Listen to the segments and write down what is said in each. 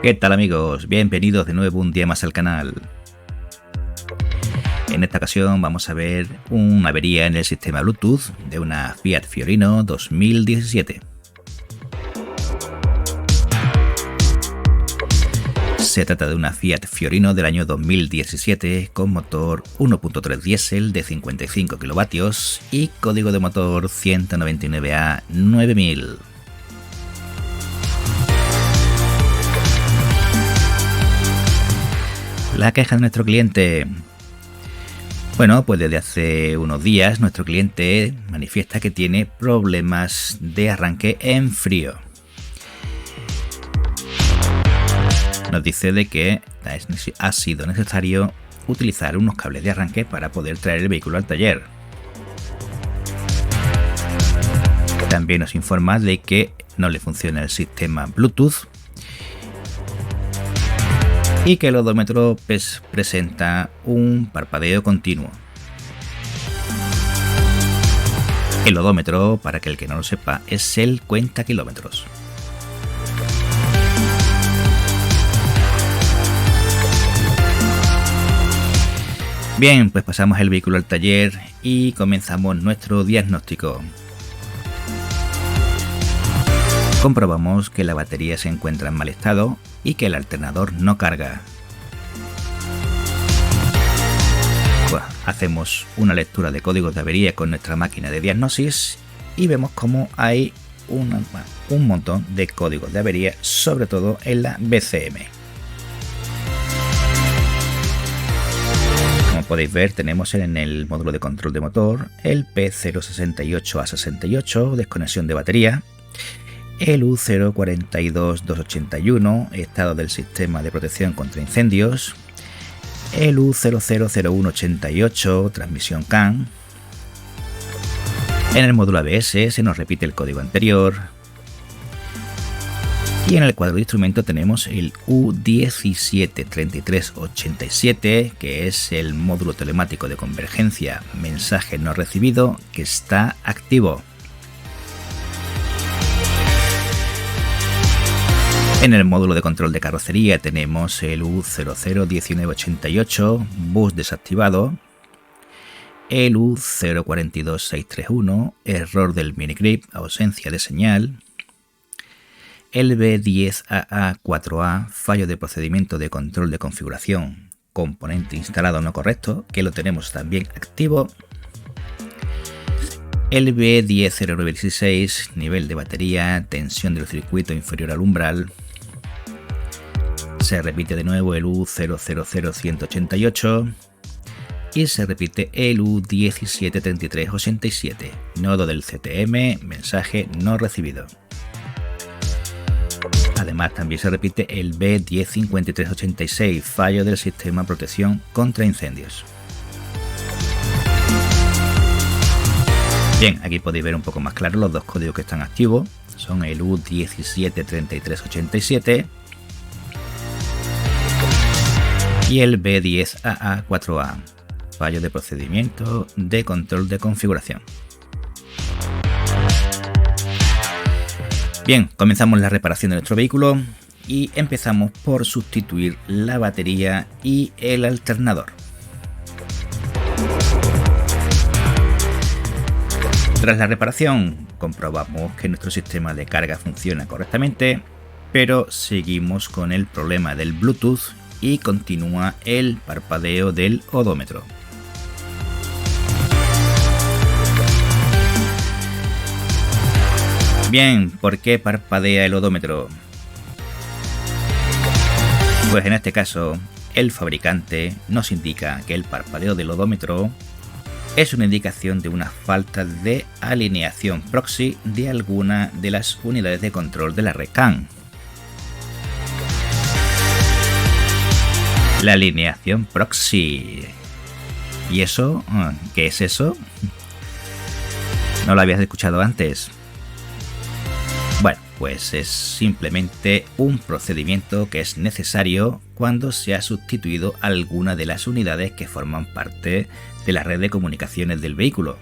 ¿Qué tal amigos? Bienvenidos de nuevo un día más al canal. En esta ocasión vamos a ver una avería en el sistema Bluetooth de una Fiat Fiorino 2017. Se trata de una Fiat Fiorino del año 2017 con motor 1.3 diésel de 55 kilovatios y código de motor 199A9000. La queja de nuestro cliente. Bueno, pues desde hace unos días nuestro cliente manifiesta que tiene problemas de arranque en frío. Nos dice de que ha sido necesario utilizar unos cables de arranque para poder traer el vehículo al taller. También nos informa de que no le funciona el sistema Bluetooth y que el odómetro presenta un parpadeo continuo. El odómetro, para que el que no lo sepa, es el cuenta kilómetros. Bien, pues pasamos el vehículo al taller y comenzamos nuestro diagnóstico. Comprobamos que la batería se encuentra en mal estado y que el alternador no carga. Pues hacemos una lectura de códigos de avería con nuestra máquina de diagnosis y vemos cómo hay un montón de códigos de avería, sobre todo en la BCM. Como podéis ver, tenemos en el módulo de control de motor el P068A68, desconexión de batería, el U042281, estado del sistema de protección contra incendios, el U000188, transmisión CAN. En el módulo ABS se nos repite el código anterior. Y en el cuadro de instrumento tenemos el U173387, que es el módulo telemático de convergencia mensaje no recibido, que está activo. En el módulo de control de carrocería tenemos el U001988, bus desactivado, el U042631, error del minigrip, ausencia de señal, el B10AA4A, fallo de procedimiento de control de configuración, componente instalado no correcto, que lo tenemos también activo, el B100916, nivel de batería, tensión del circuito inferior al umbral. Se repite de nuevo el U000188 y se repite el U173387, nodo del CTM, mensaje no recibido. Además también se repite el B105386, fallo del sistema de protección contra incendios. Bien, aquí podéis ver un poco más claro los dos códigos que están activos, son el U173387 y el B10AA4A, fallo de procedimiento de control de configuración. Bien, comenzamos la reparación de nuestro vehículo y empezamos por sustituir la batería y el alternador. Tras la reparación, comprobamos que nuestro sistema de carga funciona correctamente, pero seguimos con el problema del Bluetooth y continúa el parpadeo del odómetro. Bien, ¿por qué parpadea el odómetro? Pues en este caso, el fabricante nos indica que el parpadeo del odómetro es una indicación de una falta de alineación proxy de alguna de las unidades de control de la red CAN. La alineación proxy. ¿Y eso? ¿Qué es eso? ¿No lo habías escuchado antes? Bueno, pues es simplemente un procedimiento que es necesario cuando se ha sustituido alguna de las unidades que forman parte de la red de comunicaciones del vehículo.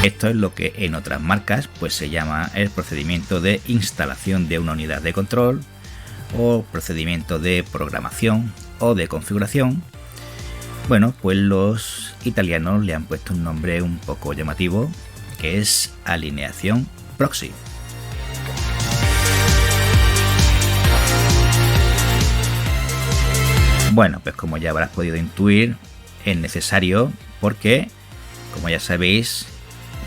Esto es lo que en otras marcas pues se llama el procedimiento de instalación de una unidad de control o procedimiento de programación o de configuración. Bueno, pues los italianos le han puesto un nombre un poco llamativo, que es alineación proxy. Bueno, pues como ya habrás podido intuir, es necesario porque, como ya sabéis,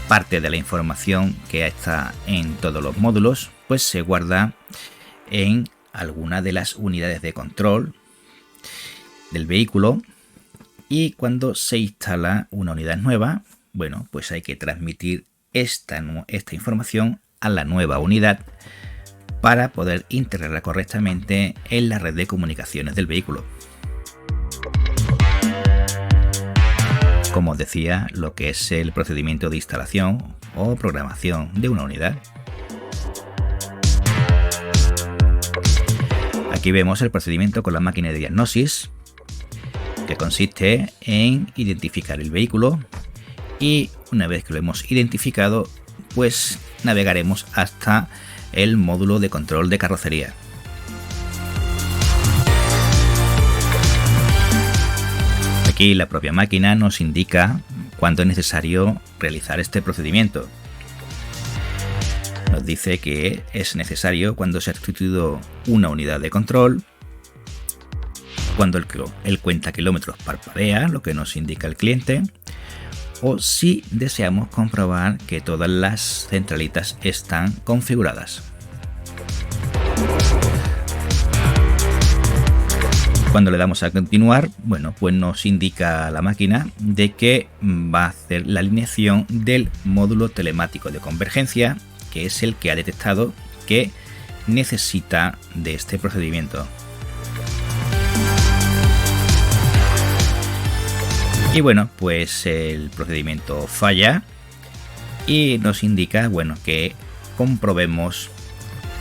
parte de la información que está en todos los módulos pues se guarda en alguna de las unidades de control del vehículo, y cuando se instala una unidad nueva, bueno, pues hay que transmitir esta información a la nueva unidad para poder integrarla correctamente en la red de comunicaciones del vehículo. Como os decía, lo que es el procedimiento de instalación o programación de una unidad. Aquí vemos el procedimiento con la máquina de diagnosis, que consiste en identificar el vehículo, y una vez que lo hemos identificado, pues navegaremos hasta el módulo de control de carrocería. Aquí la propia máquina nos indica cuándo es necesario realizar este procedimiento. Nos dice que es necesario cuando se ha sustituido una unidad de control, cuando el cuenta kilómetros parpadea, lo que nos indica el cliente, o si deseamos comprobar que todas las centralitas están configuradas. Cuando le damos a continuar, bueno, pues nos indica la máquina de que va a hacer la alineación del módulo telemático de convergencia, que es el que ha detectado que necesita de este procedimiento. Y bueno, pues el procedimiento falla y nos indica, bueno, que comprobemos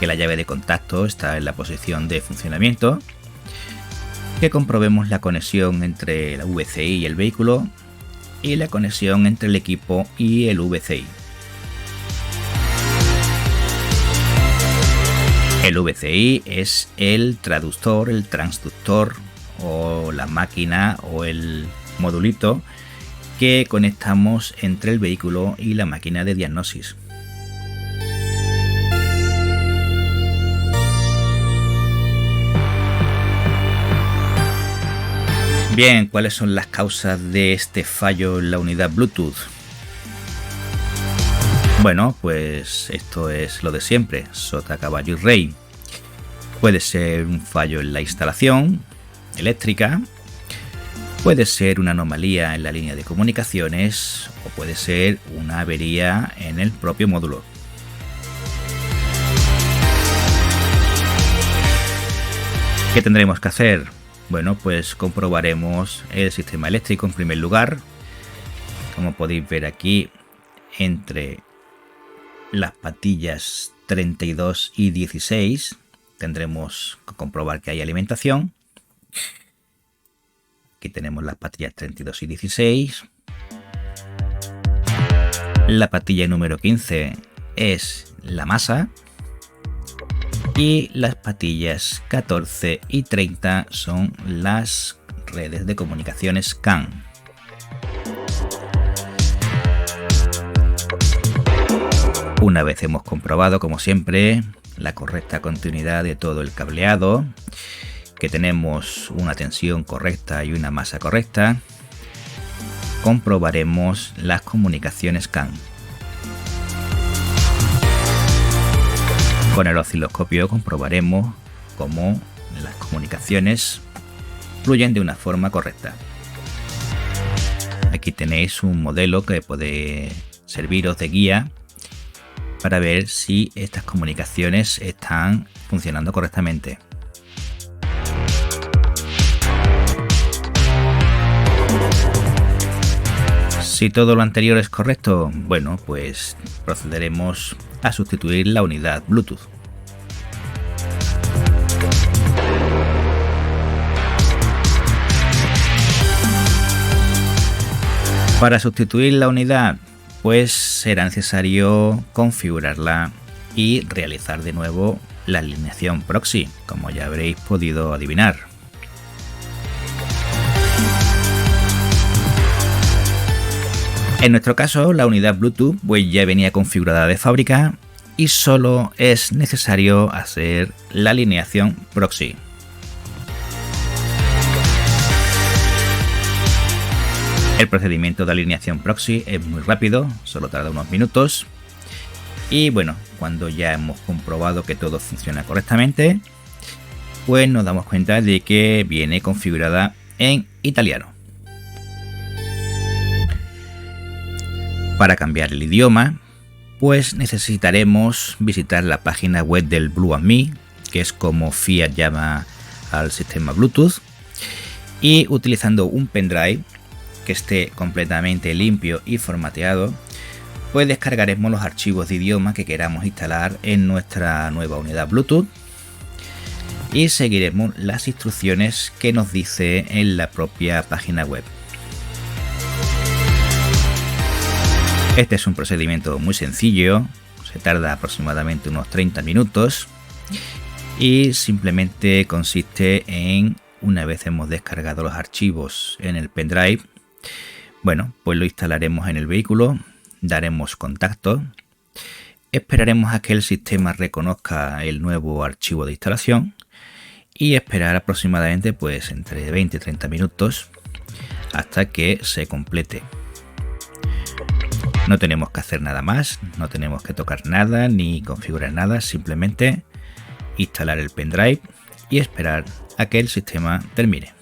que la llave de contacto está en la posición de funcionamiento, que comprobemos la conexión entre la VCI y el vehículo y la conexión entre el equipo y el VCI. El VCI es el traductor, el transductor o la máquina o el modulito que conectamos entre el vehículo y la máquina de diagnosis. Bien, ¿cuáles son las causas de este fallo en la unidad Bluetooth? Bueno, pues esto es lo de siempre, sota, caballo y rey. Puede ser un fallo en la instalación eléctrica, puede ser una anomalía en la línea de comunicaciones o puede ser una avería en el propio módulo. ¿Qué tendremos que hacer? Bueno, pues comprobaremos el sistema eléctrico en primer lugar. Como podéis ver aquí, entre las patillas 32 y 16 tendremos que comprobar que hay alimentación. Aquí tenemos las patillas 32 y 16. La patilla número 15 es la masa. Y las patillas 14 y 30 son las redes de comunicaciones CAN. Una vez hemos comprobado, como siempre, la correcta continuidad de todo el cableado, que tenemos una tensión correcta y una masa correcta, comprobaremos las comunicaciones CAN. Con el osciloscopio comprobaremos cómo las comunicaciones fluyen de una forma correcta. Aquí tenéis un modelo que puede serviros de guía para ver si estas comunicaciones están funcionando correctamente. Si todo lo anterior es correcto, bueno, pues procederemos a sustituir la unidad Bluetooth. Para sustituir la unidad, pues será necesario configurarla y realizar de nuevo la alineación proxy, como ya habréis podido adivinar. En nuestro caso, la unidad Bluetooth pues ya venía configurada de fábrica y solo es necesario hacer la alineación proxy. El procedimiento de alineación proxy es muy rápido, solo tarda unos minutos. Y bueno, cuando ya hemos comprobado que todo funciona correctamente, pues nos damos cuenta de que viene configurada en italiano. Para cambiar el idioma, pues necesitaremos visitar la página web del Blue & Me, que es como Fiat llama al sistema Bluetooth, y utilizando un pendrive que esté completamente limpio y formateado, pues descargaremos los archivos de idioma que queramos instalar en nuestra nueva unidad Bluetooth y seguiremos las instrucciones que nos dice en la propia página web. Este es un procedimiento muy sencillo, se tarda aproximadamente unos 30 minutos y simplemente consiste en, una vez hemos descargado los archivos en el pendrive, bueno, pues lo instalaremos en el vehículo, daremos contacto, esperaremos a que el sistema reconozca el nuevo archivo de instalación y esperar aproximadamente pues entre 20 y 30 minutos hasta que se complete. No tenemos que hacer nada más, no tenemos que tocar nada ni configurar nada, simplemente instalar el pendrive y esperar a que el sistema termine.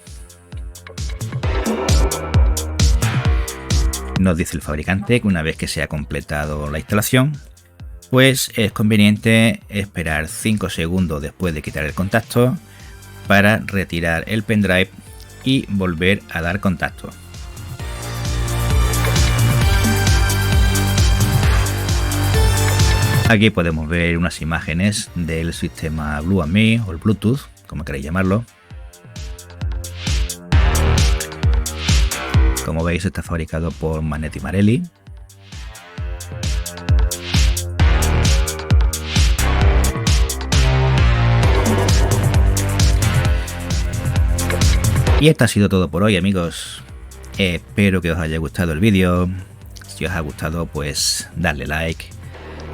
Nos dice el fabricante que una vez que se ha completado la instalación, pues es conveniente esperar 5 segundos después de quitar el contacto para retirar el pendrive y volver a dar contacto. Aquí podemos ver unas imágenes del sistema Blue & Me o el Bluetooth, como queréis llamarlo. Como veis, está fabricado por Magneti Marelli. Y esto ha sido todo por hoy, amigos. Espero que os haya gustado el vídeo. Si os ha gustado, pues darle like.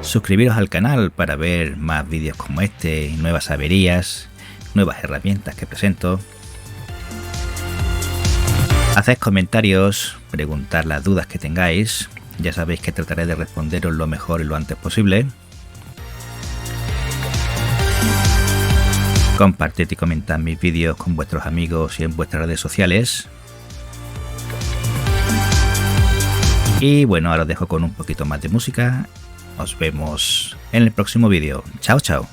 Suscribiros al canal para ver más vídeos como este, nuevas averías, nuevas herramientas que presento. Haced comentarios, preguntad las dudas que tengáis. Ya sabéis que trataré de responderos lo mejor y lo antes posible. Compartid y comentad mis vídeos con vuestros amigos y en vuestras redes sociales. Y bueno, ahora os dejo con un poquito más de música. Nos vemos en el próximo vídeo. Chao, chao.